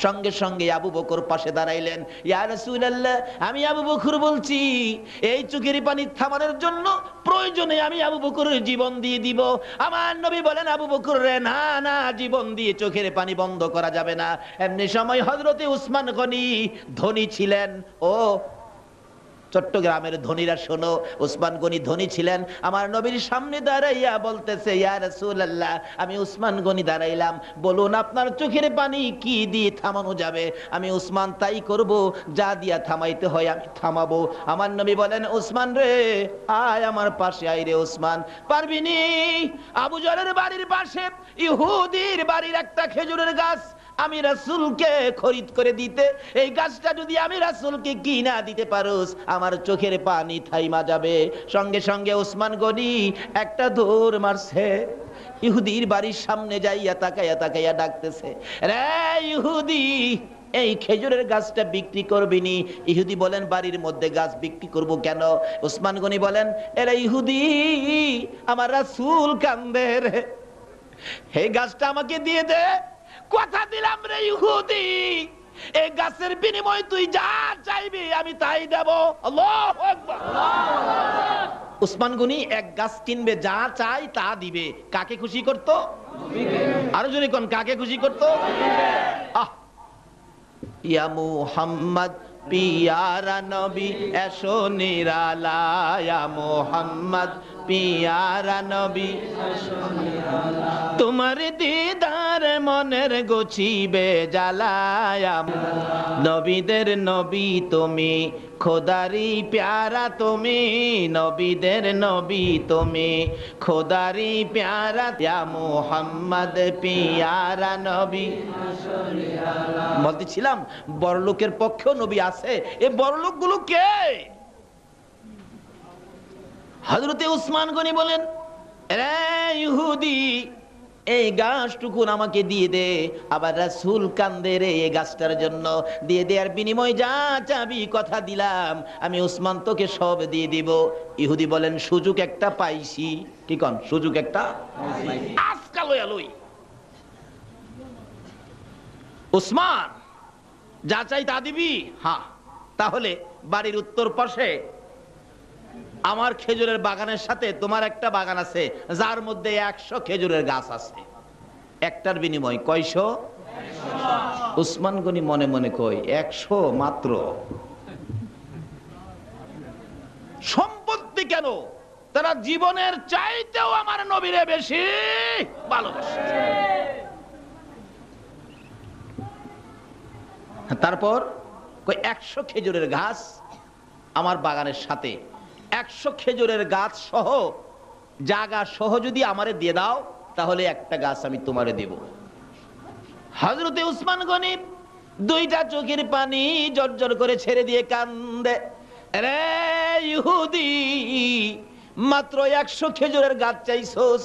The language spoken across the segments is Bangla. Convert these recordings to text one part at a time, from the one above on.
সঙ্গে সঙ্গে আবু বকর পাশে দাঁড়াইলেন। ইয়া রাসূলুল্লাহ, আমি আবু বকর বলছি, এই চোখের পানি থামানোর জন্য প্রয়োজনে আমি আবু বকরের জীবন দিয়ে দিব। আমার নবী বলেন, আবু বকর রে, না না, জীবন দিয়ে চোখের পানি বন্ধ করা যাবে না। এমনি সময় হযরতে উসমান গনি ধনী ছিলেন। ও চট্টগ্রামের ধনীরা শোনো, উসমান গনি ধনী ছিলেন। আমার নবীর সামনে দাঁড়াইয়া বলতেছে, ইয়া রাসূলুল্লাহ, আমি উসমান গনি দাঁড়াইলাম, বলুন আপনার চোখের পানি কি দিয়ে থামানো যাবে? আমি উসমান তাই করব, যা দিয়া থামাইতে হয় আমি থামাবো। আমার নবী বলেন, উসমান রে, আয় আমার পাশে আয় রে উসমান। পারবিনি? আবু জরের বাড়ির পাশে ইহুদির বাড়ির একটা খেজুরের গাছ আমি রাসূলকে খরিদ করে দিতে, এই গাছটা যদি আমি রাসূলকে কিনা দিতে পারোস, আমার চোখের পানি থাইমা যাবে। সঙ্গে সঙ্গে উসমান গনি একটা দৌড় মারছে, ইহুদির বাড়ির সামনে যাইয়া তাকাইয়া তাকাইয়া ডাকতেছে, রে ইহুদি, এই খেজুরের গাছটা বিক্রি করবিনি? ইহুদি বলেন, বাড়ির মধ্যে গাছ বিক্রি করব কেন? উসমান গনি বলেন, এরে ইহুদি, আমার রাসূল কান্দে রে, এই গাছটা আমাকে দিয়ে দে। কথা দিলাম রে ইহুদি, এই গাছের বিনিময়ে তুই যা চাইবি আমি তাই দেব। আল্লাহু আকবার। উসমান গনি এক গাছ কিনবে, যা চাই তা দিবে। কাকে খুশি করতো? আরো জোরে কোন, কাকে খুশি করতো? আহ, ইয়া মুহাম্মদ পিয়ারা নবী এসো নিরালায়, ইয়া মুহাম্মদ পিয়ারা নবী তোমার দিদার মনের গছিবে জ্বালায়া। নবীদের নবী তুমি, খোদারি প্যারা তুমি, নবীদের নবী তুমি, খোদারি প্যারা। ইয়া মুহাম্মদ পিয়ারা নবী। বলতেছিলাম বড়লোকের পক্ষেও নবী আছে। এই বড়লোক গুলো কে? হযরতে উসমান গনি বলেন, রে ইহুদি, এই গাছটুকুন আমাকে দিয়ে দে। আবার রাসূল কান্দে রে এই গাছটার জন্য, দিয়ে দেওয়ার বিনিময় যা চাবি কথা দিলাম, আমি উসমান তোকে সব দিয়ে দিব। ইহুদি বলেন, সুযোগ একটা পাইছি। কি কোন, সুযোগ একটা আজকাল লই। উসমান, যা চাই তা দিবি? হ্যাঁ। তাহলে বাড়ির উত্তর পাশে আমার খেজুরের বাগানের সাথে তোমার একটা বাগান আছে, যার মধ্যে 100 খেজুরের গাছ আছে। একটার বিনিময় কয়শো? উসমান গনি মনে মনে কই, 100 মাত্র? সম্পত্তি কেন, তারা জীবনের চাইতেও আমার নবীরে বেশি ভালোবাসে। তারপর কই 100 খেজুরের গাছ আমার বাগানের সাথে, 100 খেজুরের গাছ সহ, জায়গা সহ যদি আমারে দিয়ে দাও, তাহলে একটা গাছ আমি তোমারে দেব। হযরতে উসমান গনি দুইটা চোখের পানি জর্জর করে ছেড়ে দিয়ে কান্দে, রে ইহুদি, মাত্র 100 খেজুরের গাছ চাইছোস,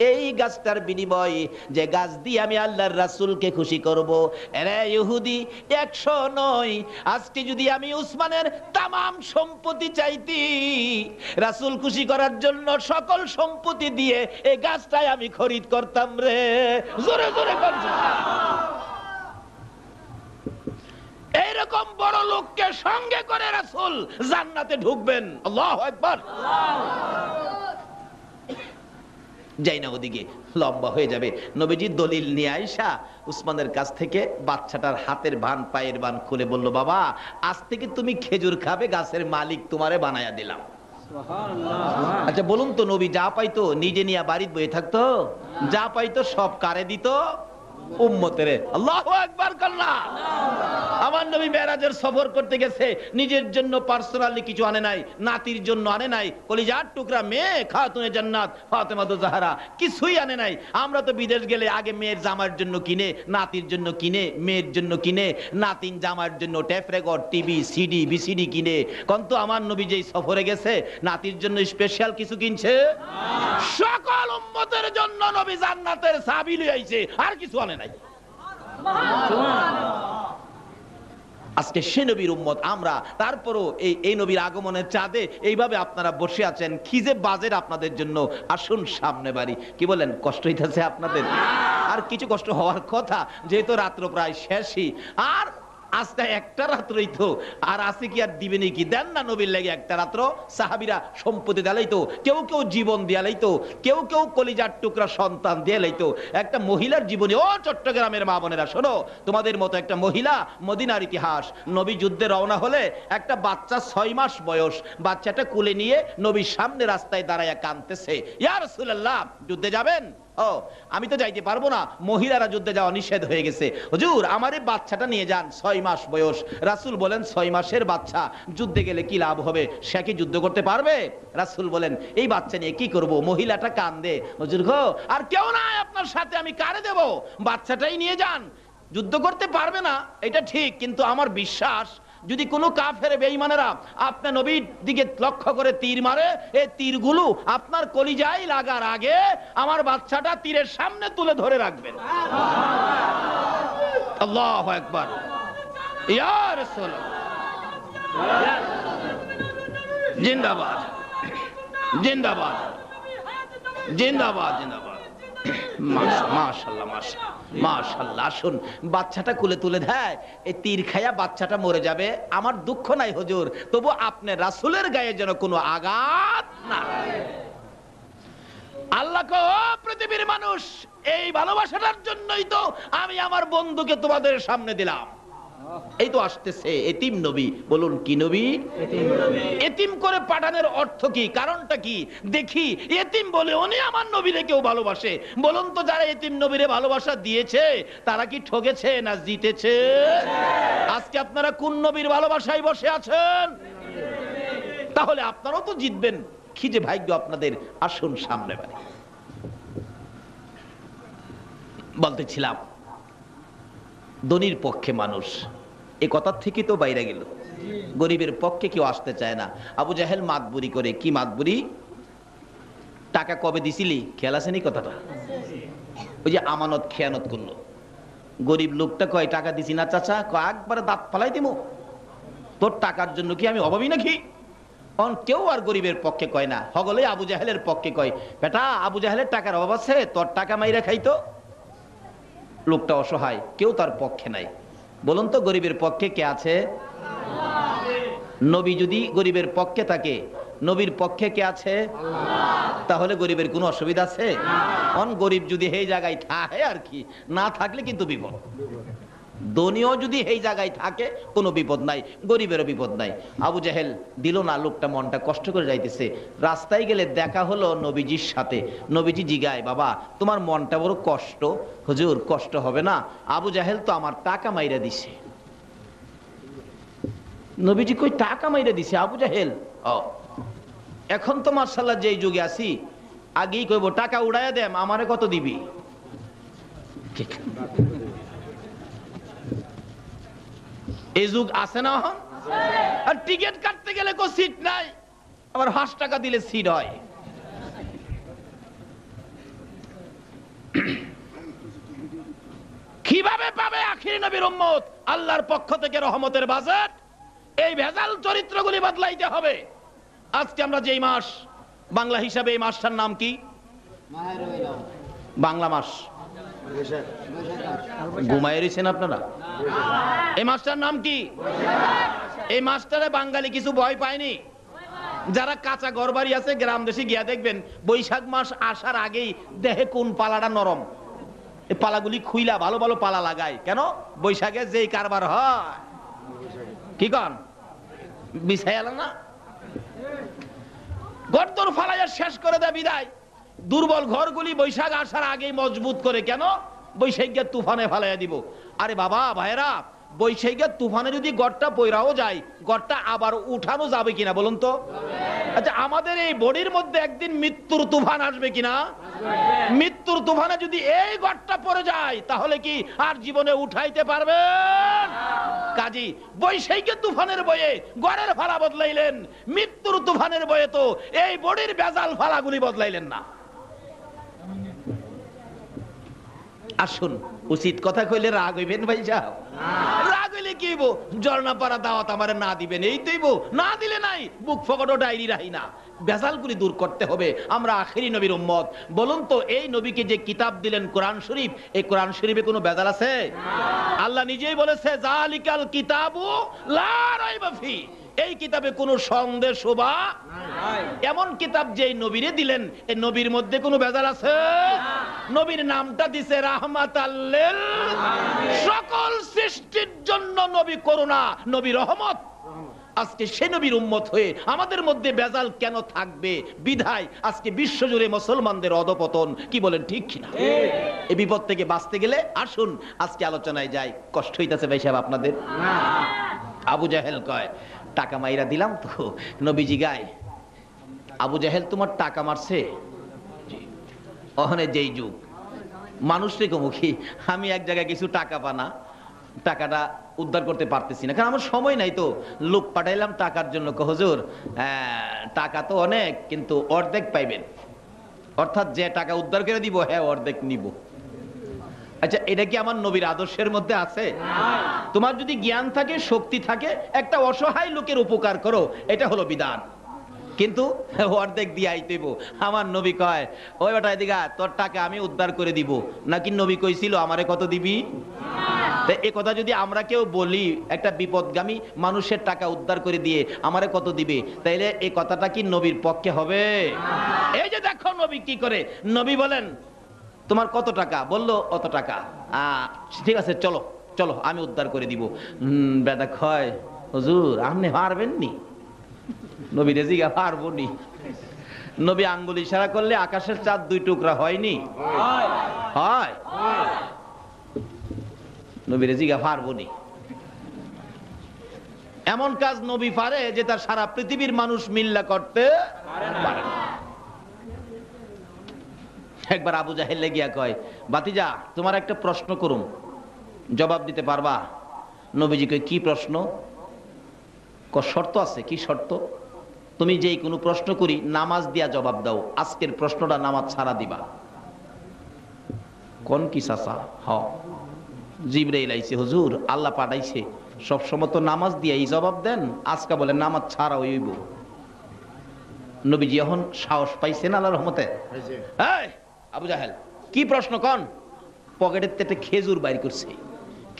এই গাছটার বিনিময়ে যে গাছ দিয়ে আমি আল্লাহর রাসূলকে খুশি করব, রে ইহুদি, 100 নয়, আজকে যদি আমি উসমানের তামাম সম্পত্তি চাইতি, রাসূল খুশি করার জন্য সকল সম্পত্তি দিয়ে এই গাছটাই আমি খরিদ করতাম রে। জোরে জোরে বল। এইরকম বড় লোককে সঙ্গে করে রাসূল জান্নাতে ঢুকবেন। আল্লাহু আকবার। যাই না, ওদিকে লম্বা হয়ে যাবে। নবীজি দলিল নিয়ে আইসা উসমানের কাছ থেকে বাচ্চাটার হাতের বান পায়ের বান খুলে বলল, বাবা, আজ থেকে তুমি খেজুর খাবে, গাছের মালিক তোমারে বানায়া দিলাম। আচ্ছা বলুন তো, নবী যা পাইতো নিজে নিয়ে বাড়িতে বয়ে থাকতো? যা পাইতো সব কারে দিত? উম্মতের। আল্লাহু আকবার কল্লা। আমার নবী মেরাজের সফর করতে গেছে, নিজের জন্য পার্সোনালি কিছু আনে নাই, নাতির জন্য আনে নাই, কলিজার টুকরা মেয়ে খাতুনে জান্নাত ফাতেমা তো জাহরা কিছুই আনে নাই। আমরা তো বিদেশ গেলে আগে মেয়ের জামার জন্য কিনে, নাতির জন্য কিনে, মেয়ের জন্য কিনে, নাতিন জামার জন্য tape record, TV, CD, VCD কিনে। কিন্তু আমার নবী যেই সফরে গেছে, নাতির জন্য স্পেশাল কিছু কিনছে? সকল উম্মতের জন্য নবী জান্নাতের চাবি লই আইছে, আর কিছু আনে নাই। আজকে সে নবীর উম্মত আমরা, তারপরও এই নবীর আগমনের চাঁদে এইভাবে আপনারা বসে আছেন, খিজে বাজের আপনাদের জন্য। আসুন সামনে বাড়ি। কি বলেন, কষ্ট হইতেছে আপনাদের? আর কিছু কষ্ট হওয়ার কথা, যেহেতু রাত্র প্রায় শেষই, আর আজকে একটা রাত্রই তো, আর আছে কি আর দিবেনি কি? দেন না নবীর লেগে একটা রাত্র। সাহাবীরা সম্পত্তি দেয়ালাই তো, কেউ কেউ জীবন দিয়ালাই তো, কেউ কেউ কলিজার টুকরা সন্তান দিয়ালাই তো। একটা মহিলার জীবনে, ও চট্টগ্রামের মা বোনেরা শোনো, তোমাদের মতো একটা মহিলা, মদিনার ইতিহাস, নবী যুদ্ধে রওনা হলে একটা বাচ্চা 6 মাস বয়স, বাচ্চাটা কোলে নিয়ে নবীর সামনে রাস্তায় দাঁড়ায়া কাঁদতেছে, ইয়া রাসূলুল্লাহ যুদ্ধে যাবেন? ও আমি তো যাইতে পারবো না, মহিলারা যুদ্ধে যাওয়া নিষেধ হয়ে গেছে, হুজুর আমার এই বাচ্চাটা নিয়ে যান, 6 মাস বয়স। রাসূল বলেন 6 মাসের বাচ্চা যুদ্ধে গেলে কি লাভ হবে? সে কি যুদ্ধ করতে পারবে? রাসূল বলেন এই বাচ্চা নিয়ে কি করব? মহিলাটা কান্দে, হুজুর গো আর কেউ নাই আপনার সাথে, আমি কারে দেব? বাচ্চাটাই নিয়ে যান। যুদ্ধ করতে পারবে না এটা ঠিক, কিন্তু আমার বিশ্বাস যদি কোনো কাফের বেঈমানেরা আপনার নবীর দিকে লক্ষ্য করে তীর মারে, এই তীরগুলো আপনার কলিজায় লাগার আগে আমার বাচ্চাটা তীরের সামনে তুলে ধরে রাখবেন। আল্লাহু আকবার, ইয়া রাসূলুল্লাহ, জিন্দাবাদ জিন্দাবাদ জিন্দাবাদ জিন্দাবাদ। মাশাআল্লাহ মাশাআল্লাহ। আসুন বাচ্চাটা কোলে তুলে দেয়, এই তীর খায়া বাচ্চাটা মরে যাবে, আমার দুঃখ নাই হুজুর, তবু আপনার রাসূলের গায়ে যেন কোনো আঘাত না। আল্লাহ কো পৃথিবীর মানুষ, এই ভালোবাসাটার জন্যই তো আমি আমার বন্ধুকে তোমাদের সামনে দিলাম। এই তো আসতেছে এতিম নবী, বলুন কি নবী? এতিম করে পাঠানোর অর্থ কি, কারণটা কি? দেখি এতিম বলে উনি আমার নবীরে কেউ ভালোবাসে? বলুন তো, যারা এতিম নবীরে ভালোবাসা দিয়েছে তারা কি ঠকেছে না জিতেছে? আজকে আপনারা কোন নবীর ভালোবাসায় বসে আছেন? তাহলে আপনারাও তো জিতবেন। কি যে ভাগ্য আপনাদের। আসুন সামনে বাড়ি। বলতেছিলাম ধনীর পক্ষে মানুষ, এ কথার থেকে তো বাইরে গেল, গরিবের পক্ষে কেউ আসতে চায় না। আবু জাহেল মাতবুরি করে, কি মাতবুরি? টাকা কবে দিছিলি, খেয়াল আছে নি কথাটা? ওই যে আমানত খেয়ানত করলো। গরিব লোকটা কয় টাকা দিছি না চাচা, কয় একবারে দাঁত ফালাই দিমু, তোর টাকার জন্য কি আমি অভাবী নাকি? কেউ আর গরিবের পক্ষে কয় না, হগলে আবু জাহেলের পক্ষে কয়, বেটা আবু জাহেলের টাকার অভাব আছে, তোর টাকা মাইরা খাইতো। লোকটা অসহায়, কেউ তার পক্ষে নাই। বলুন তো গরিবের পক্ষে কে আছে? নবী যদি গরিবের পক্ষে থাকে, নবীর পক্ষে কে আছে? তাহলে গরিবের কোনো অসুবিধা আছে? গরিব যদি এই জায়গায় থাকে আর কি, না থাকলে কিন্তু বিপদ। ধনীও যদি এই জায়গায় থাকে কোনো বিপদ নাই, গরিবেরও বিপদ নাই। আবু জাহেল দিল না, লোকটা মনটা কষ্ট করে যাইতেছে। রাস্তায় গেলে দেখা হলো নবীজির সাথে। নবীজি জিগায়, বাবা তোমার মনটা বড় কষ্ট। হুজুর কষ্ট হবে না, আবু জাহেল তো আমার টাকা মাইরা দিছে। নবীজি কই টাকা মাইরা দিছে আবু জাহেল? ও এখন তো মাশাআল্লাহ যেই যুগে আছি, আগেই কইব টাকা উড়াইয়া দেম, আমারে কত দিবি? এই যুগ আছে না? আর টিকিট কাটতে গেলে কো সিট নাই, আবার 5 টাকা দিলে সিট হয়। কিভাবে পাবে আখির নবীর উম্মত আল্লাহর পক্ষ থেকে রহমতের বাজেট? এই ভেজাল চরিত্রগুলি বদলাইতে হবে। আজকে আমরা যেই মাস বাংলা হিসাবে, এই মাসটার নাম কি? বাংলা মাস ঘুমায় রয়েছেন আপনারা? এই মাসটার নাম কি? এই মাসটারে বাঙালি কিছু ভয় পায়নি। যারা কাঁচা ঘর বাড়ি আছে গ্রাম দেশে গিয়া দেখবেন, বৈশাখ মাস আসার আগেই দেহে কোন পালাটা নরম, এই পালাগুলি খুইলা ভালো ভালো পালা লাগায়। কেন? বৈশাখে যেই কারবার হয়, কি কন বিছাইল না, গর্দর ফালাইয়া শেষ করে দেয় বিদায়। দুর্বল ঘরগুলি বৈশাখ আসার আগেই মজবুত করে। কেন? বৈশাখের তুফানে ফালাইয়া দিব। আরে বাবা ভাইরা, বৈশাখের তুফানে যদি গড়টা পয়রাও যায়, গড়টা আবার উঠানো যাবে কিনা বলুন তো? আচ্ছা আমাদের এই বডির মধ্যে একদিন মৃত্যুর তুফান আসবে কিনা? মৃত্যুর তুফানে যদি এই গড়টা পড়ে যায়, তাহলে কি আর জীবনে উঠাইতে পারবেন? কাজী বৈশাখের তুফানের বয়ে গড়ের ফালা বদলাইলেন, মৃত্যুর তুফানের বয়ে তো এই বডির বেজাল ফালাগুলি বদলাইলেন না। আসুন, উচিত কথা কইলে রাগ হইবেন ভাই সাহেব? রাগ হইলে কি হইব? জর্না পাড়া দাওয়াত আমারে না দিবেন এই তৈব, না দিলে নাই, বুক ফকটো ডায়েরি রাহি না। ভেজালগুলি দূর করতে হবে। আমরা আখেরি নবীর উম্মত। বলুন তো, এই নবীকে যে কিতাব দিলেন কোরআন শরীফ, এই কোরআন শরীফে কোনো ভেজাল আছে? আল্লাহ নিজেই বলেছে জালিকাল কিতাবু লা রাইবা ফি, এই কিতাবে কোনো সন্দেহ শোভা নাই। এমন কিতাব যেই নবীরে দিলেন, এই নবীর মধ্যে কোনো ভেজাল আছে? নবীর নামটা দিছে রাহমাতাল লিল আলামিন, সকল সৃষ্টির জন্য নবী করুণা, নবী রহমত। আজকে সে নবীর উম্মত হয়ে আমাদের মধ্যে ভেজাল কেন থাকবে? বিধায় আজকে বিশ্বজুড়ে মুসলমানদের অধপতন। কি বলেন, ঠিক কিনা? এই বিপদ থেকে বাঁচতে গেলে আসুন আজকে আলোচনায় যাই। কষ্ট হইতাছে ভাই সাহেব আপনাদের? আবু জাহেল কয় টাকা মাইরা দিলাম তো। নবীজি গায় আবু জাহেল তোমার টাকা মারছে? ওখানে যেই যুগ মানুষরে কমুখী, আমি এক জায়গায় কিছু টাকা পানা, টাকাটা উদ্ধার করতে পারতেছি না, কারণ আমার সময় নাই। তো লোক পাঠাইলাম টাকার জন্য। হুজুর টাকা তো অনেক, কিন্তু অর্ধেক পাইবেন, অর্থাৎ যে টাকা উদ্ধার করে দিব, হ্যাঁ অর্ধেক নিব। আচ্ছা, এটা কি আমার নবীর আদর্শের মধ্যে আছে? তোমার যদি জ্ঞান থাকে, শক্তি থাকে, একটা অসহায় লোকের উপকার করো, এটা হলো বিধান। কিন্তু অর্ধেক দিয়ে আইতেব। আমার নবী কয় ওই বেটা এদিকে, তোর টাকা আমি উদ্ধার করে দিব। নাকি নবী কইছিল আমারে কত দিবি? এ কথা যদি আমরা কেউ বলি, একটা বিপদগামী মানুষের টাকা উদ্ধার করে দিয়ে আমারে কত দিবে, তাইলে এই কথাটা কি নবীর পক্ষে হবে? এই যে দেখো নবী কি করে। নবী বলেন তোমার কত টাকা? বললো অত টাকা। ঠিক আছে, চলো চলো, আমি উদ্ধার করে দিব। বেটা কয় হুজুর আপনি পারবেন নি? নবী রেজিগা পারবো নি? নবী আঙ্গুল ইশারা করলে আকাশের চাঁদ দুই টুকরা হয়নি? হয়। নবী রেজিগা পারবো নি? এমন কাজ নবী পারে যে তার সারা পৃথিবীর মানুষ মিল্লা করতে পারে না। একবার আবু জাহেল গিয়া কয় বাতিজা তোমার একটা প্রশ্ন করুম, জবাব দিতে পারবা? নবীজি কয় কি প্রশ্ন? শর্ত আছে। কি শর্ত? তুমি যেই কোনো প্রশ্ন করি নামাজ দিয়া জবাব দাও। আজকের প্রশ্নটা নামাজ ছাড়া দিবা। কোন কি চাচা? হ, জিবরাইল আইছে হুজুর, আল্লাহ পাঠাইছে, সবসময় তো নামাজ দিয়াই জবাব দেন, আজকে বলে নামাজ ছাড়া হইব। নবীজি এখন সাহস পাইছেন আল্লাহর রহমতে। এই আবু জাহেল কি প্রশ্ন কন? পকেটের থেকে খেজুর বাইর করছে।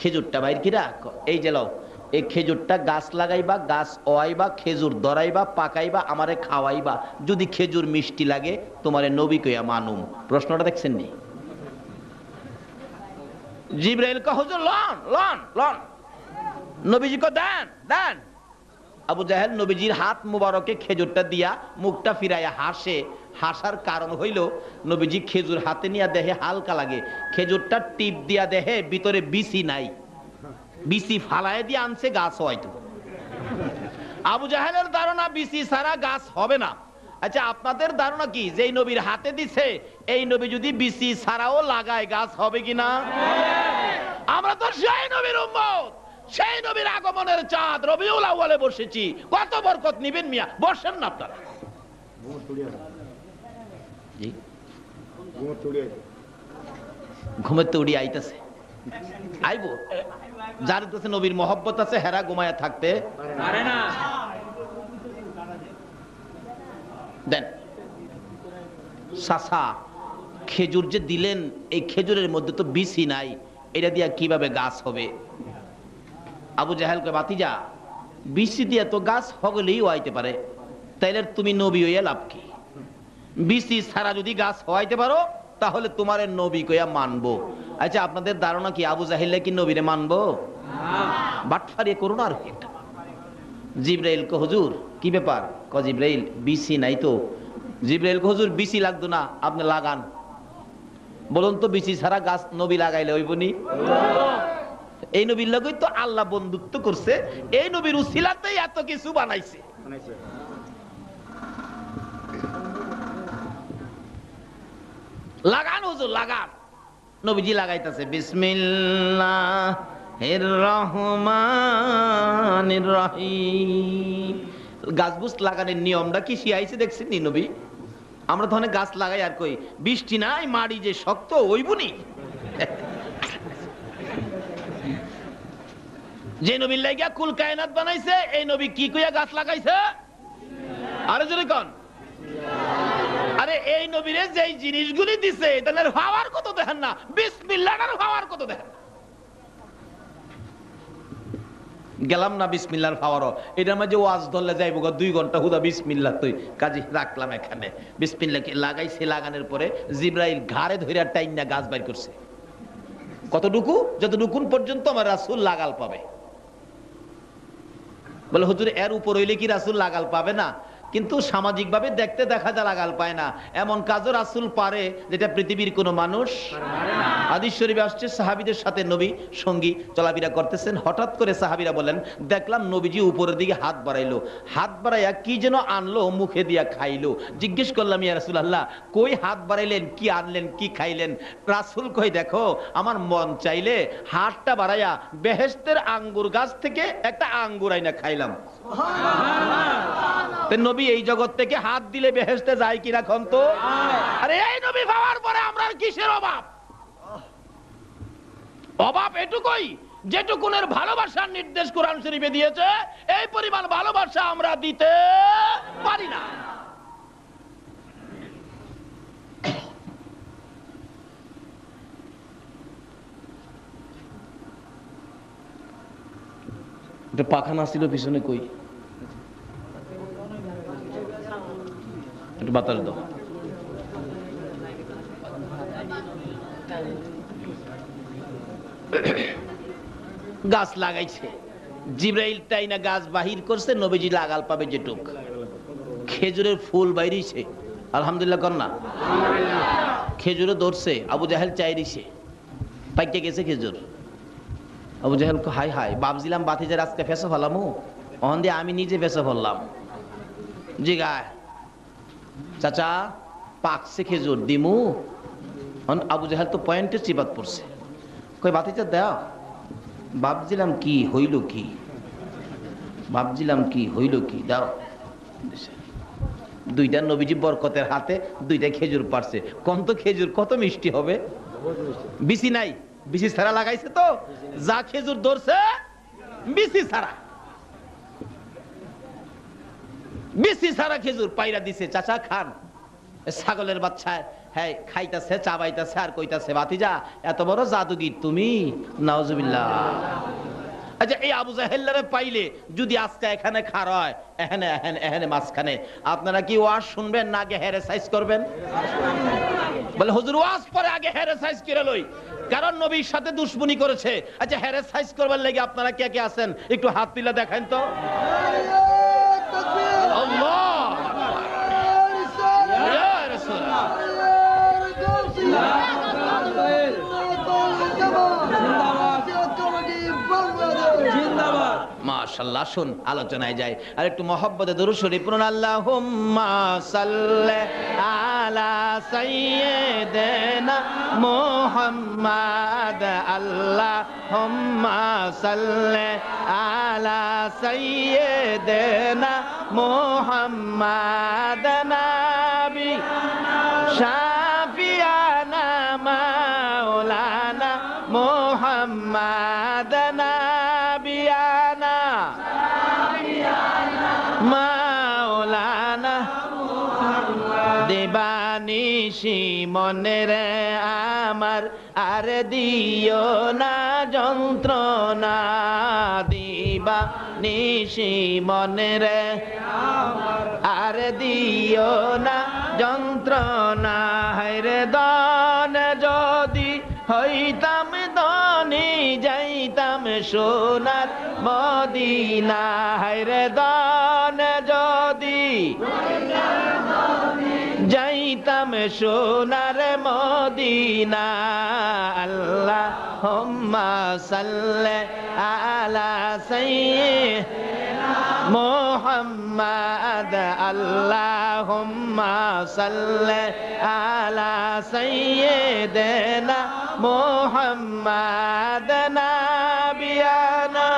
খেজুরটা বাইর কিরা? এই যে লও, এই খেজুরটা গাছ লাগাইবা, গাছ ওয়াইবা, খেজুর ধরাইবা, পাকাইবা, আমারে খাওয়াইবা। যদি খেজুর মিষ্টি লাগে তোমারে নবী কইয়া মানুম। প্রশ্নটা দেখছেন নি? জিবরাইল কয় হুজুর লন লন লন। নবীজি কয় দেন দেন। আবু জাহেল নবীজির হাত মুবারকে খেজুরটা দিয়া মুখটা ফিরাইয়া হাসে। হাসার কারণ হইল নবীজি খেজুর হাতে নিয়ে দেহে হালকা লাগে, খেজুরটা টিপ দিয়া দেহে ভিতরে বিসি নাই, বিসি ফালায় দিয়ে আনছে গাছ হয়তো। আবু জাহেলের ধারণা বিসি ছাড়া গাছ হবে না। আচ্ছা আপনাদের ধারণা কি? যেই নবীর হাতে দিছে এই নবী যদি বিসি ছাড়াও লাগায় গাছ হবে কিনা? আমরা তো সেই নবীর উম্মত, সেই নবীর আগমনের চাঁদ রবিউল আউয়ালে বসেছি। কত বরকত নিবেন মিয়া, বসেন না আপনারা। ঘুমের তো উড়ি আইতেছে, আইবো। যার কাছে নবীর মহব্বত আছে হেরা ঘুমায়া থাকতে পারে না। দেন চাচা, খেজুর যে দিলেন এই খেজুরের মধ্যে তো বিসি নাই, এটা দিয়া কিভাবে গাছ হবে? আবু জাহেল কয় বাতিজা বিসি দিয়া তো গাছ হগলেই হইতে পারে, তাইলে তুমি নবী হইয়া লাভ কি? বিসি ছাড়া যদি গাছ হইতে পারো তাহলে তোমার নবী কইয়া মানবো। আচ্ছা আপনাদের ধারণা কি আবু জাহেল কি নবীরে মানবো? বাটফারি করুন। আর একটা জিবরাইল কয় হুজুর কি ব্যাপার? ক জিবরাইল বিসি নাই তো। জিবরাইল কয় হুজুর বিসি লাগতো না, আপনি লাগান। বলুন তো বিসি ছাড়া গাছ নবী লাগাইলে হইবনি? এই নবীর লগেই তো আল্লাহ বন্ধুত্ব করছে, এই নবীর উসিলাতেই এত কিছু বানাইছে। লাগান হুজুর লাগান। নবীজি লাগাইতেছে বিসমিল্লাহির রহমানির রহিম। গাছ বুছ লাগানোর নিয়মটা কি শিখাইছে দেখছেন নি নবী? আমরা তো অনেক গাছ লাগাই আর কই বৃষ্টি নাই, মাটি যে শক্ত হইবনি। যে নবীর লাগিয়া কুল কায়নাত বানাইছে এই নবী কি কইয়া গাছ লাগাইছে? আরে জোরে কোন আরে এই নবীরে যেই জিনিসগুলি দিছে তাদের পাওয়ার কত দেখেন না, বিসমিল্লাহর পাওয়ার কত দেখেন। গেলাম না বিসমিল্লাহর পাওয়ারও, এটার মাঝে ওয়াজ ধরলে যাইব 2 ঘন্টা হুদা বিসমিল্লাহ তুই কাজী রাখলাম এখানে। বিসমিল্লাহকে লাগাইছে, লাগানোর পরে জিবরাইল ঘাড়ে ধইরা টাইনা গাছ বাইর করছে। কতটুকু? যতটুকুন পর্যন্ত আমার রাসূল লাগাল পাবে। বলে হুজুর এর উপর হইলে কি রাসূল লাগাল পাবে না? কিন্তু সামাজিক ভাবে দেখতে দেখা যায় লাগাল পায় না, এমন কাজও রাসূল পারে যেটা পৃথিবীর কোনো মানুষ হাদিস শরীফে আসছে, সাহাবীদের সাথে নবী সঙ্গী চলাফেরা করতেছেন, হঠাৎ করে সাহাবীরা বলেন দেখলাম নবীজি উপরের দিকে হাত বাড়াইলো, হাত বাড়াইয়া কি যেন আনলো মুখে দিয়া খাইলো। জিজ্ঞেস করলাম ইয়া রাসূলুল্লাহ কই হাত বাড়াইলেন, কি আনলেন, কি খাইলেন? রাসূল কই দেখো আমার মন চাইলে হাতটা বাড়াইয়া বেহেশতের আঙ্গুর গাছ থেকে একটা আঙ্গুর আইনা খাইলাম। নবী এই জগৎ থেকে হাত দিলে বেহেশতে যায় কিনা কোন তো? আরে এই নবী পাওয়ার পরে আমরা কিসের অভাব? অভাব এটুকুই যেটুকুনের ভালোবাসার নির্দেশ কোরআন শরীফে দিয়েছে, এই পরিমাণ ভালোবাসা আমরা দিতে পারি না। এটা পাখানা ছিল পিছনে কই, একটু বাতাস দাও। গাছ লাগাইছে, জিবরাইল টাইনা গাছ বাহির করছে, নবীজি লাগাল পাবে যেটুক। খেজুরের ফুল বাইরিছে, আলহামদুলিল্লাহ কর না। খেজুরে ধরছে, আবু জাহেল চাইরিছে, পাইকে গেছে খেজুর। আবু জাহেল হাই হাই ভাবছিলাম বাতিজার আজকে ফেসে ফেলামু, অহন দিয়ে আমি নিজে ফেসে ফেললাম। জি গায় চাচা পাকছে খেজুর দিমু। আবু জাহেল তো পয়েন্টে চিবাত পড়ছে, কই বাতিজা দাও। ভাবছিলাম কি হইল কি, ভাবছিলাম কি হইল কি, দাও। দুইটা নবীজি বরকতের হাতে দুইটা খেজুর পারছে। কোন তো খেজুর কত মিষ্টি হবে, বিসি নাই, বিসি ছাড়া লাগাইছে তো, যা খেজুর ধরছে বিসি ছাড়া, বিসি ছাড়া খেজুর পাইরা দিছে। চাচা খান। ছাগলের বাচ্চা হ্যাঁ খাইতাছে, চাবাইতাছে আর কইতাছে ভাতিজা এত বড় জাদুগীর তুমি, নাউজুবিল্লাহ। আচ্ছা এই আবু জাহেলরে পাইলে যদি আজকে এখানে খার হয়, এখানে এখানে এখানে মাঝখানে, আপনারা কি ওয়াজ শুনবেন না আগে হেরে সাইজ করবেন? বলে হুজুর ওয়াজ পরে আগে হেরে সাইজ করে লই, কারণ নবীর সাথে দুশমনি করেছে। আচ্ছা হেরে সাইজ করবার লাগি আপনারা কে কে আছেন একটু হাত তুলে দেখান তো। আল্লাহ মাশাআল্লাহ। শুন আলোচনায় যাই, আর একটু মহব্বতে দরুদ শরীফ পড়ুন। আল্লাহুম্মা সাল্লি আলা সাইয়্যিদিনা মুহাম্মাদ, আল্লাহুম্মা সাল্লি আলা সাইয়্যিদিনা মুহাম্মাদ নাবি শাফিয়ানা মাওলানা মুহাম্মাদ নাবিয়ানা মাওলানা। দেবানিশি মনের আমার আর দিও না যন্ত্রণা, দিবানিশি মনের আর দিও না যন্ত্রণা। হায়রে দান যদি হইতাম ধনী যাইতাম সোনার মদিনা, হায়রে দান যদি যাইতাম সোনার মদিনা। আল্লাহুম্মা সাল্লি আলা সাইয়্যিদিনা মুহাম্মাদ, আল্লাহুম্মা সাল্লি আলা সাইয়্যিদিনা মুহাম্মাদ নাবিয়ানা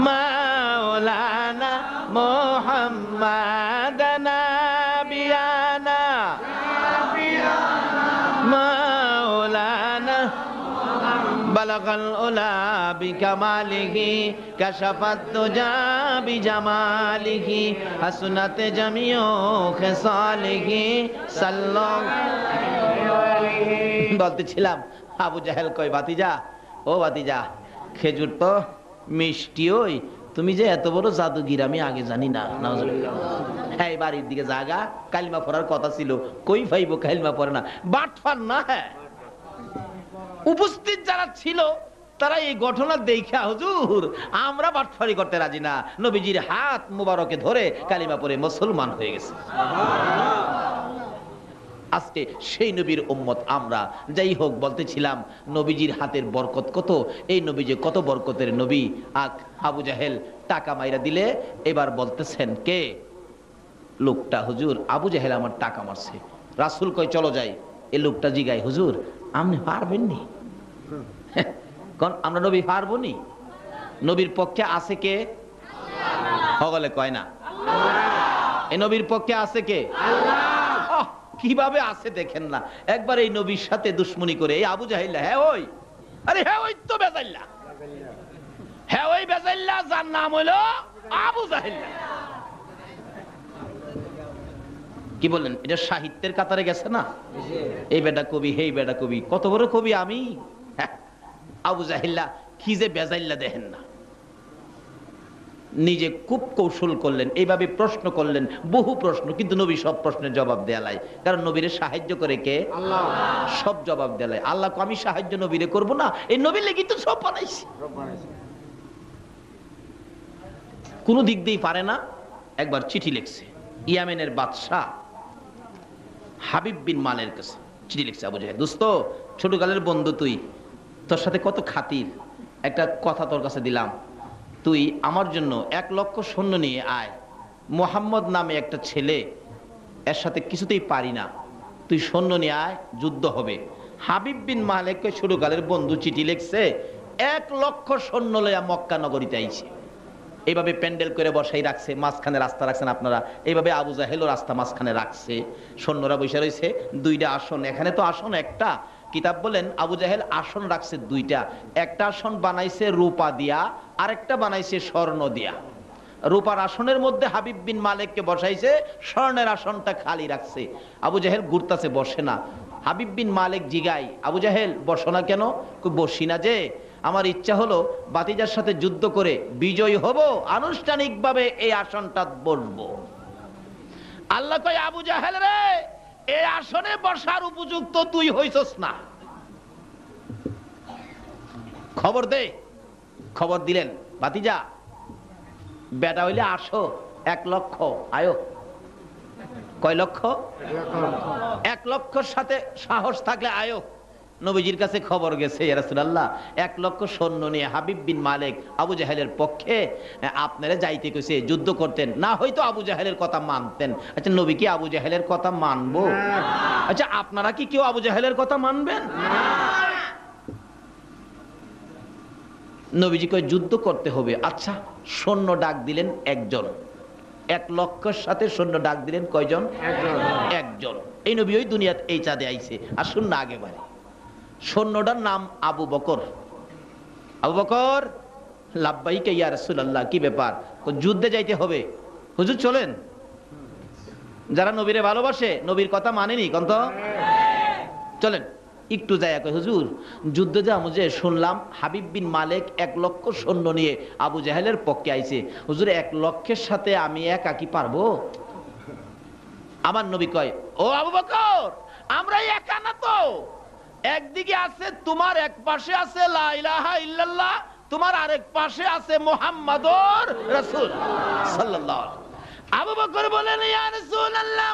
মাওলানা মুহাম্মাদ নাবিয়ানা মাওলানা। বালা বালাগাল উলা বিকামালিহি কাশাফাত তুজা বিজামালিহি হাসনাত জামিউ খিসালিহি সাল্লাল্লাহু বলতেছিলাম আবু জাহেল কয় ভাতিজা, ও ভাতিজা, খেজুর তো মিষ্টি, ওই তুমি যে এত বড় জাদুগির আমি আগে জানি না। হ্যাঁ, বাড়ির দিকে জাগা, কালিমা পড়ার কথা ছিল, কই পাইবো কালিমা পড়ে না, বাটফার না। হ্যাঁ, উপস্থিত যারা ছিল তারা এই ঘটনা দেখা, হুজুর আমরা বাটফারি করতে রাজি না, নবীজির হাত মুবারকে ধরে কালিমা পড়ে মুসলমান হয়ে গেছে। আজকে সেই নবীর উম্মত আমরা। যাই হোক, বলতেছিলাম নবীজির হাতের বরকত কত, এই নবী যে কত বরকতের নবী। আবু জাহেল টাকা মাইরা দিলে এবার বলতেছেন কে লোকটা, হুজুর আবু জাহেল আমার টাকা মারছে। রাসূল কয় চলো যাই। এই লোকটা জিগায়, হুজুর আপনি পারবেন নি? কারণ আমরা নবী পারবো নি? নবীর পক্ষে আছে কে? হগলে কয় না, এই নবীর পক্ষে আছে কে? আল্লাহ। কিভাবে আছে দেখেন না, একবার এই নবীর সাথে দুশ্মনী করে এই আবু জাহিল, হ্যাঁ ওই, আরে হ্যাঁ ওই তো বেজাইল্লা, হ্যাঁ ওই বেজাইল্লা যার নাম হলো আবু জাহিল। কি বললেন, এটা সাহিত্যের কাতারে গেছে না? এই বেটা কবি, হেই বেটা কবি, কত বড় কবি আমি। আবু জাহিল্লা কি যে বেজাইল্লা দেখেন না, নিজে খুব কৌশল করলেন, এইভাবে প্রশ্ন করলেন, বহু প্রশ্ন, কিন্তু নবী সব প্রশ্নের জবাব দেয়ালাই। কারণ নবীরে সাহায্য করে কে? আল্লাহ। সব জবাব দেয়ালাই আল্লাহ। আমি সাহায্য নবীরে করব না? এই নবীর লেগে তো সব বানাইছি। কোন দিক দিয়েই পারে না। একবার চিঠি লিখছে ইয়ামেনের বাদশাহ হাবিব বিন মালের কাছে, চিঠি লিখছে আবু জাহেল, দোস্ত ছোটকালের বন্ধু তুই, তোর সাথে কত খাতির, একটা কথা তোর কাছে দিলাম, তুই আমার জন্য 1 লক্ষ সৈন্য নিয়ে আয়। মোহাম্মদ নামে একটা ছেলে, এর সাথে কিছুতেই পারি না, তুই সৈন্য নিয়ে আয়, যুদ্ধ হবে। হাবিব বিন মালেককে ছোটকালের বন্ধু চিঠি লিখছে, 1 লক্ষ সৈন্য লইয়া মক্কা নগরীতে আইছে। এইভাবে প্যান্ডেল করে বসাই রাখছে, মাঝখানে রাস্তা রাখছেন আপনারা, এইভাবে আবু জাহেলও রাস্তা মাঝখানে রাখছে, সৈন্যরা বসে রয়েছে, 2টা আসন, এখানে তো আসন একটা। কিতাব বলেন আবু জাহেল আসন রাখছে 2টা, একটা আসন বানাইছে রূপা দিয়া, আরেকটা বানাইছে স্বর্ণ দিয়া। রূপার আসনের মধ্যে হাবিব বিন মালেককে বসাইছে, স্বর্ণের আসনটা খালি রাখছে। আবু জাহেল ঘুরতাছে, বসে না। হাবিব বিন মালেক জিগাই, আবু জাহেল বসো না কেন? বসি না যে, আমার ইচ্ছা হলো বাতিজার সাথে যুদ্ধ করে বিজয় হব, আনুষ্ঠানিকভাবে এই আসনটা বসবো। আল্লাহ কয় আবু জাহেল রে, এই আসনে বসার উপযুক্ত তুই হইছস না, খবর দে। খবর দিলেন, বাতিজা বেটা হইলে আসো, 1 লক্ষ আয়ো। কয় লক্ষ? 1 লক্ষর সাথে সাহস থাকলে আয়ো। নবীজির কাছে খবর গেছে, ইয়া রাসূলুল্লাহ 1 লক্ষ সৈন্য নিয়ে হাবিব বিন মালেক আবু জাহেলের পক্ষে আপনারা যাইতে কইছে, যুদ্ধ করতেন, না হয়তো আবু জাহেলের কথা মানতেন। আচ্ছা নবী কি আবু জাহেলের কথা মানবো? আচ্ছা আপনারা কি কেউ আবু জাহেলের কথা মানবেন? নবীজি কয় যুদ্ধ করতে হবে। আচ্ছা সৈন্য ডাক দিলেন 1 জন, 1 লক্ষের সাথে সৈন্য ডাক দিলেন কয়জন? 1 জন। এই নবী ওই দুনিয়াতে এই চাঁদে আইছে। আসুন না আগে বাড়ি। সৈন্যটার নাম আবু বকর। আবু বকর, লাব্বাইকা ইয়া রাসূলুল্লাহ, কি ব্যাপার? যুদ্ধে যাইতে হবে। হুজুর চলেন। যারা নবীরে ভালোবাসে, নবীর কথা মানেনি কন্ত, চলেন একটু যাই। হুজুর যুদ্ধে যাবো, যে শুনলাম হাবিব বিন মালেক 1 লক্ষ সৈন্য নিয়ে আবু জাহেলের পক্ষে আইছে। হুজুর 1 লক্ষের সাথে আমি একা কি পারবো? আমার নবী কয়, ও আবু বকর, আমরা একা না তো, একদিকে আছে তোমার, এক পাশে আছে লা ইলাহা ইল্লাল্লাহ, তোমার আরেক পাশে আছে মুহাম্মাদুর রাসূল সাল্লাল্লাহু আলাইহি। আবু বকর বলেন, ইয়া রাসূলুল্লাহ,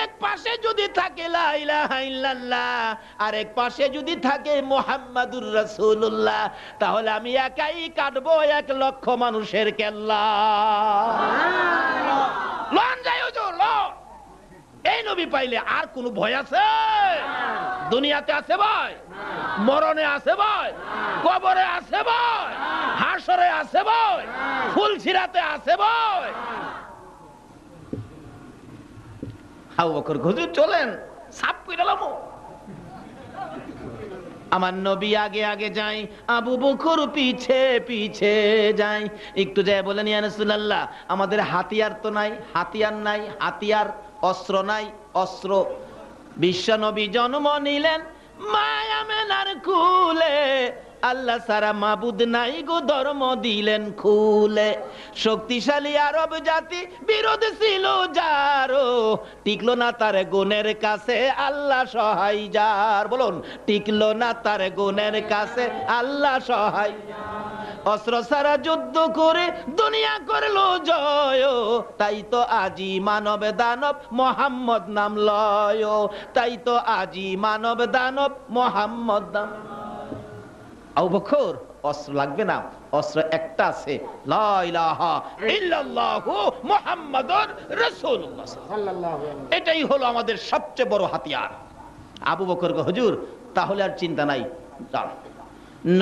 এক পাশে যদি থাকে লা ইলাহা ইল্লাল্লাহ, আরেক পাশে যদি থাকে মুহাম্মাদুর রাসূলুল্লাহ, তাহলে আমি একাই কাটবো 1 লক্ষ মানুষের কেল্লা। লন যাই হুজুর, লন। এই নবী পাইলে আর কোন ভয় আছে? দুনিয়াতে আছে ভয়? মরণে আছে ভয়? কবরে আছে ভয়? হাসরে আছে ভয়? ফুলসিরাতে আছে ভয়? আবু বকর, হুজুর চলেন, সাপ কইরালাম। আমার নবী আগে আগে যায়, আবু বকর পিছে পিছে যায়। একটু যায় বলেন, ইয়া রাসূলুল্লাহ, আমাদের হাতিয়ার তো নাই, হাতিয়ার নাই, হাতিয়ার, অস্ত্র নাই, অস্ত্র। বিশ্ব নবী জন্ম নিলেন মায়া মেনার কুলে, আল্লাহ সারা মাবুদ নাই গো ধর্ম দিলেন খুলে। শক্তিশালী আরব জাতি বিরোধ ছিল যারো, টিকলো না তার গুণের কাছে আল্লাহ সহায় যার। বলুন, টিকলো না তার গুণের কাছে আল্লাহ সহায়। অস্ত্র ছাড়া যুদ্ধ করে দুনিয়া করলো জয়, তাই তো আজি মানব দানব মোহাম্মদ নাম লয়, তাই তো আজি মানব দানব মোহাম্মদ নাম। আবু বকর, অস্ত্র লাগবে না, অস্ত্র একটা আছে, লা ইলাহা ইল্লাল্লাহু মুহাম্মাদুর রাসূলুল্লাহ সাল্লাল্লাহু আলাইহি ওয়াসাল্লাম। এটাই হলো আমাদের সবচেয়ে বড় হাতিয়ার। আবু বকর গো, হুজুর তাহলে আর চিন্তা নাই, যাও।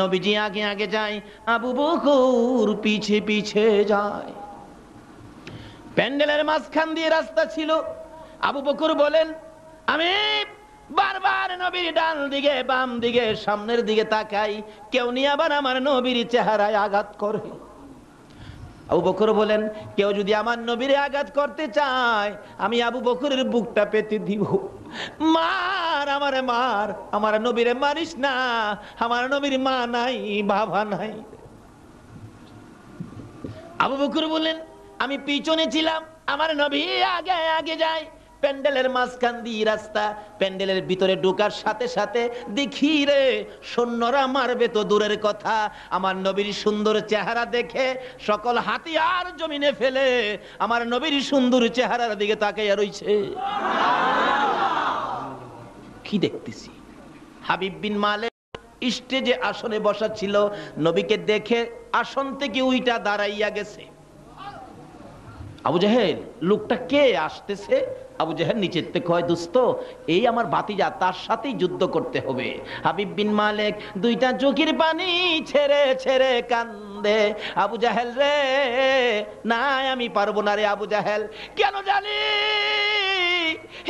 নবীজি আগে আগে যায়, আবু বকর পিছে পিছে যায়। প্যান্ডেলের মাঝখান দিয়ে রাস্তা ছিল। আবু বকর বলেন, আমি বারবার নবীর ডান দিকে বাম দিকে সামনের দিকে তাকাই, কেউ নিয়ে আবার আমার নবীর চেহারায় আঘাত করে। আবু বকর বলেন, কেউ যদি আমার নবীর আঘাত করতে চায়, আমি আবু বকরের বুকটা পেতে দিব। মার, আমারে মার, আমার নবীরে মারিস না, আমার নবীর মা নাই, বাবা নাই। আবু বকর বলেন, আমি পিছনে ছিলাম, আমার নবী আগে আগে যায়। প্যান্ডেলের মাঝখান দিয়ে রাস্তা, প্যান্ডেলের ভিতরে ঢোকার সাথে সাথে দেখি রে, সৈন্যরা মারবে তো দূরের কথা, আমার নবীর সুন্দর চেহারা দেখে সকল হাতিয়ার জমিনে ফেলে আমার নবীর সুন্দর চেহারার দিকে তাকাইয়া রইছে। কি দেখতেছি? হাবিব বিন মালেক স্টেজে আসনে বসা ছিল, নবীকে দেখে আসন থেকে উইটা দাঁড়াইয়া গেছে। আবু জাহেল, লোকটা কে আসতেছে? আবু জাহেল নিচের থেকে কয়, দোস্ত এই আমার ভাতিজা, তার সাথেই যুদ্ধ করতে হবে। হাবিব বিন মালেক দুইটা চোখের পানি ছেড়ে ছেড়ে কান্দে। আবু জাহেল রে, না আমি পারবো না রে আবু জাহেল। কেন জানি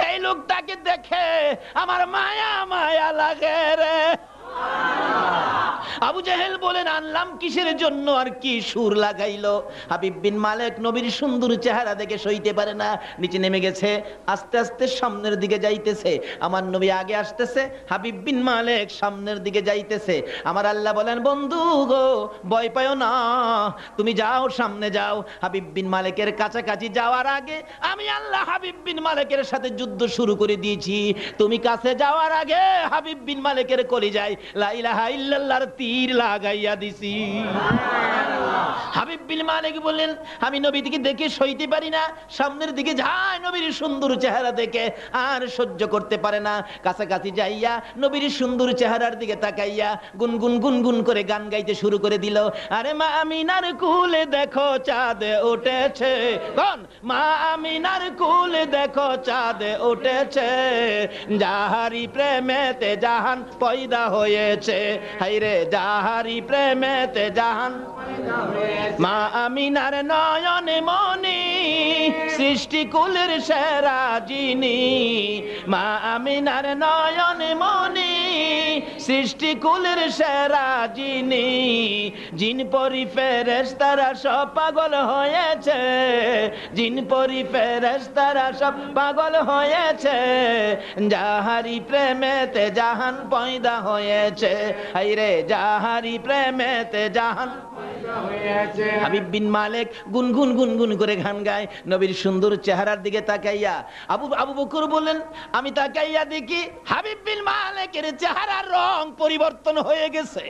এই লোকটাকে দেখে আমার মায়া মায়া লাগে রে। আবু জাহেল বলেন, আনলাম কিসের জন্য আর কি সুর লাগাইলো? হাবিব বিন মালেক নবীর সুন্দর চেহারা দেখে সইতে পারে না, নিচে নেমে গেছে, আস্তে আস্তে সামনের দিকে যাইতেছে। আমার নবী আগে আসতেছে, হাবিব বিন মালেক সামনের দিকে যাইতেছে। আমার আল্লাহ বলেন, বন্ধু গো ভয় পাও না, তুমি যাও, সামনে যাও। হাবিব বিন মালেকের কাছাকাছি যাওয়ার আগে আমি আল্লাহ হাবিব বিন মালেকের সাথে যুদ্ধ শুরু করে দিয়েছি। তুমি কাছে যাওয়ার আগে হাবিব বিন মালেকের কলিজায় লা ইলাহা ইল্লাল্লাহর তীর লাগাইয়া দিছি। হাবিব বিন মালেক বললেন, আমি নবীকে দেখে সইতে পারি না, সামনের দিকে যায়, নবীর সুন্দর চেহারা দেখে আর সহ্য করতে পারে না। কাছাকাছি যাইয়া নবীর সুন্দর চেহারার দিকে তাকাইয়া গুনগুন গুনগুন করে গান গাইতে শুরু করে দিল। আরে মা আমিনার কুলে দেখো চাঁদ উঠেছে, কোন মা আমিনার কুলে দেখো চাঁদ উঠেছে, যাহারি প্রেমেতে জাহান পয়দা হয়েছে, হাইরে যাহারি প্রেমেতে জাহান। মা আমিনার নয়নে মনি সৃষ্টি কুলের সেরা যিনি, মা আমিনার নয়নে মনি সৃষ্টি কুলের সেরা যিনি, জিন পরি ফেরেশতারা সব পাগল হয়েছে, জিন পরি ফেরেশতারা সব পাগল হয়েছে, যাহারি প্রেমেতে জাহান পয়দা হয়েছে, হাইরে যাহারি প্রেমেতে জাহান। হাবিব বিন মালেক গুনগুন গুনগুন করে গান গায়, নবীর সুন্দর চেহারার দিকে তাকাইয়া। আবু বকর বলেন, আমি তাকাইয়া দেখি হাবিব বিন মালেকের চেহারার রং পরিবর্তন হয়ে গেছে।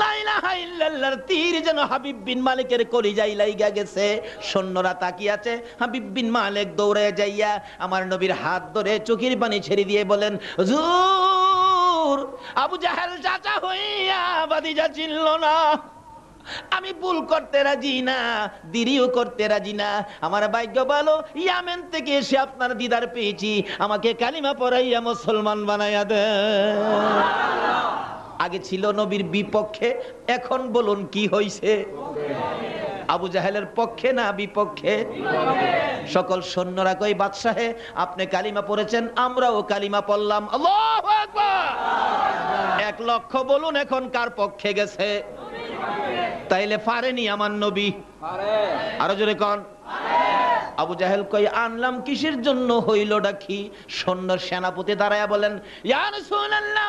লা ইলাহা ইল্লাল্লাহর তীর যেন হাবিব বিন মালেকের কলিজায় লাইগা গেছে। সৈন্যরা তাকিয়ে আছে, হাবিব বিন মালেক দৌড়ে যাইয়া আমার নবীর হাত ধরে চোখের পানি ছেড়ে দিয়ে বলেন, হুজুর আবু জাহেল চাচা হইয়া ভাতিজা চিনল না, আমি ভুল করতে রাজি না, দেরিও করতে রাজি না, আমার ভাগ্য ভালো ইয়ামেন থেকে এসে আপনার দিদার পেয়েছি, আমাকে কালিমা পড়াইয়া মুসলমান বানাইয়া দেন। আগে ছিল নবীর বিপক্ষে, এখন বলুন কি হইছে? আবু জাহেলের পক্ষে না বিপক্ষে? সকল সৈন্যরা কই বাদশাহে আপনি কালিমা পড়েছেন, আমরাও কালিমা পড়লাম। আল্লাহু আকবার। 1 লক্ষ বলুন এখন কার পক্ষে গেছে? তাইলে পারেনি আমার নবী? আরো জোরে কোন। আবু জাহেল কই আনলাম কিসের জন্য, হইলটা কি? সৈন্য সেনাপতি দাঁড়ায়া বলেন, ইয়া রাসূলুল্লাহ,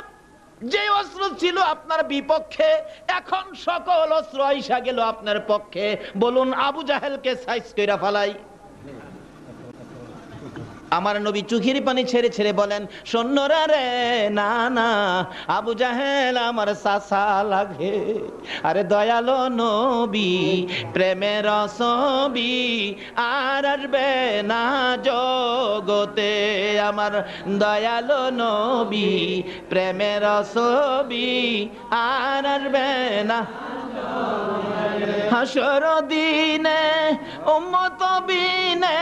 যে অস্ত্র ছিল আপনার বিপক্ষে এখন সকল অস্ত্র আইসা গেল আপনার পক্ষে, বলুন আবু জাহেলকে সাইজ কইরা ফালাই। আমার নবী চোখের পানি ছেড়ে ছেড়ে বলেন, সৈন্যরা রে, না না, আবু জাহেল আমার চাচা লাগে। আরে দয়ালো নবী প্রেমের ছবি আর আসবে না জগতে, আমার দয়ালো নবী প্রেমের ছবি আর আসবে না। হাসর দিনে উম্মত বিনে,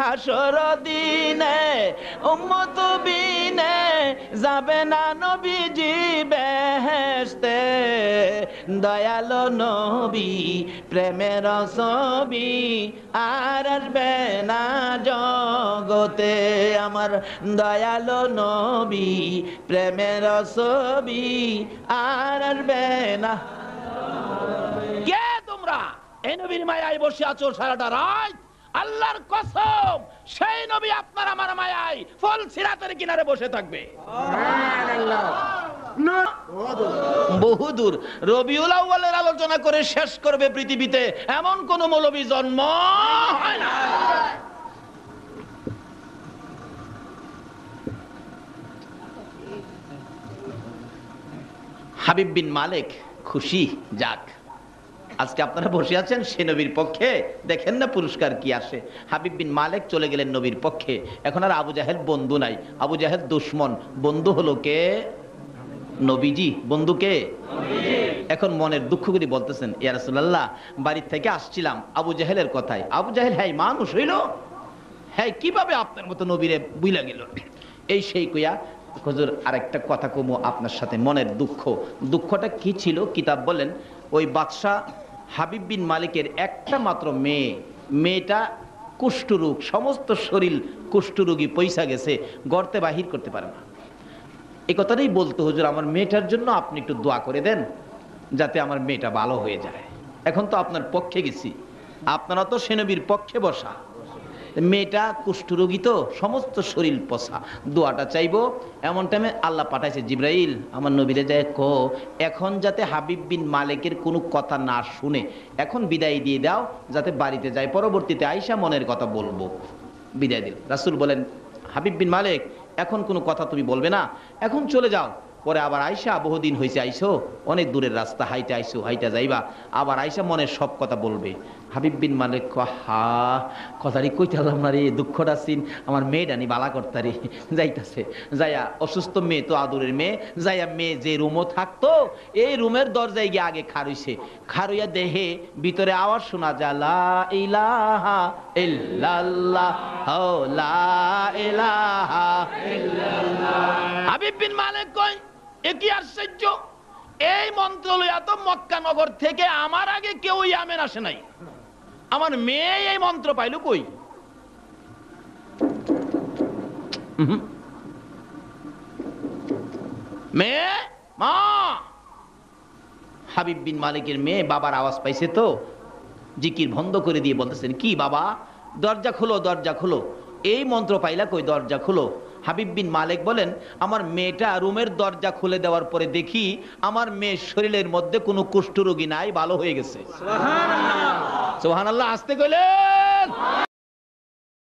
হাসর দিনে উম্মত বিনে যাবে না নবীজি বেহেশতে, দয়ালো নবী প্রেমের ছবি আর আসবে না জগতে, আমার দয়ালো নবী প্রেমের ছবি আর আসবে না। কে তোমরা? এই নবীর মায়ায় বসে আছো সারাটা রাত। আল্লাহর কসম, সেই নবী আপনার আমার মায়ায় ফল সিরাতের কিনারে বসে থাকবে। বহুদূর রবিউল আউয়ালের আলোচনা করে শেষ করবে পৃথিবীতে এমন কোন মৌলবী জন্ম হয় না। হাবিব বিন মালিক খুশি, যাক আজকে আপনারা বসে আছেন সে নবীর পক্ষে, দেখেন না পুরস্কার কি আসে। হাবিব বিন মালিক চলে গেলেন নবীর পক্ষে। এখন আর আবু জাহেল বন্ধু নাই, আবু জাহেল দুশমন। বন্ধু হলো কে? নবীজি। বন্ধু কে? এখন মনের দুঃখ করে বলতেছেন, ইয়া রাসূলুল্লাহ, বাড়ির থেকে আসছিলাম আবু জাহেলের কথায়। আবু জাহেল হ্যাঁ মানুষ হইল, হ্যাঁ কিভাবে আপনার মতো নবীরে বুইলা গেল, এই সেই কইয়া, হুজুর আরেকটা কথা কমু আপনার সাথে, মনের দুঃখ। দুঃখটা কি ছিল? কিতাব বলেন ওই বাদশাহ হাবিব বিন মালিকের একটা মাত্র মেয়ে, মেয়েটা কুষ্ঠরোগ, সমস্ত শরীর কুষ্ঠরোগী পয়সা গেছে, গর্তে বাহির করতে পারে না। এই কথাটাই বলতো, হুজুর আমার মেয়েটার জন্য আপনি একটু দোয়া করে দেন যাতে আমার মেয়েটা ভালো হয়ে যায়। এখন তো আপনার পক্ষে গেছি, আপনারা তো সে নবীর পক্ষে বসা, মেয়েটা কুষ্ঠরোগী তো সমস্ত শরীর পচা, দোয়াটা চাইবো। এমন টাইমে আল্লাহ পাঠাইছে জিবরাইল, আমার নবীরে যায় কো এখন যাতে হাবিব বিন মালিকের কোনো কথা না শুনে এখন বিদায় দিয়ে দাও, যাতে বাড়িতে যায়, পরবর্তীতে আইসা মনের কথা বলবো। বিদায় দিল। রাসূল বলেন, হাবিব বিন মালিক এখন কোনো কথা তুমি বলবে না, এখন চলে যাও। পরে আবার আইসা, বহুদিন হয়েছে আইসো, অনেক দূরের রাস্তা, হাইটা আইসো, হাইটা যাইবা, আবার আইসা মনের সব কথা বলবে। হাবিব বিন মালিক হা কথাটি কইতে আল্লাহ রে, দুঃখটা সিন আমার মেয়েটা নি বালা করতারি। যাইতাছে, যাইয়া অসুস্থ মেয়ে তো আদুরের মেয়ে, যাইয়া মেয়ে যে রুমও থাকতো এই রুমের দরজায় গিয়ে আগে খারুইছে, খারুইয়া দেহে ভিতরে আওয়াজ শোনা যায়, লা ইলাহা ইল্লাল্লাহ, লা ইলাহা ইল্লাল্লাহ। হাবিব বিন মালিক কয় এ কি আশ্চর্য, এই মন্ত্র লইয়া তো মক্কা নগর থেকে আমার আগে কেউ ইয়ামেন আসে নাই, আমার মেয়ে এই মন্ত্র পাইল কই? মেয়ে, মা। হাবিব বিন মালিকের মেয়ে বাবার আওয়াজ পাইছে তো জিকির বন্ধ করে দিয়ে বলতেছেন, কি বাবা, দরজা খুলো, দরজা খুলো। এই মন্ত্র পাইলা কই, দরজা খুলো। হাবিব বিন মালিক বলেন, আমার মেয়েটা রুমের দরজা খুলে দেওয়ার পরে দেখি আমার মেয়ের শরীরের মধ্যে কোনো কুষ্ঠরোগী নাই, ভালো হয়ে গেছে। সুবহানাল্লাহ। সুবহানাল্লাহ আসতে কইলেন।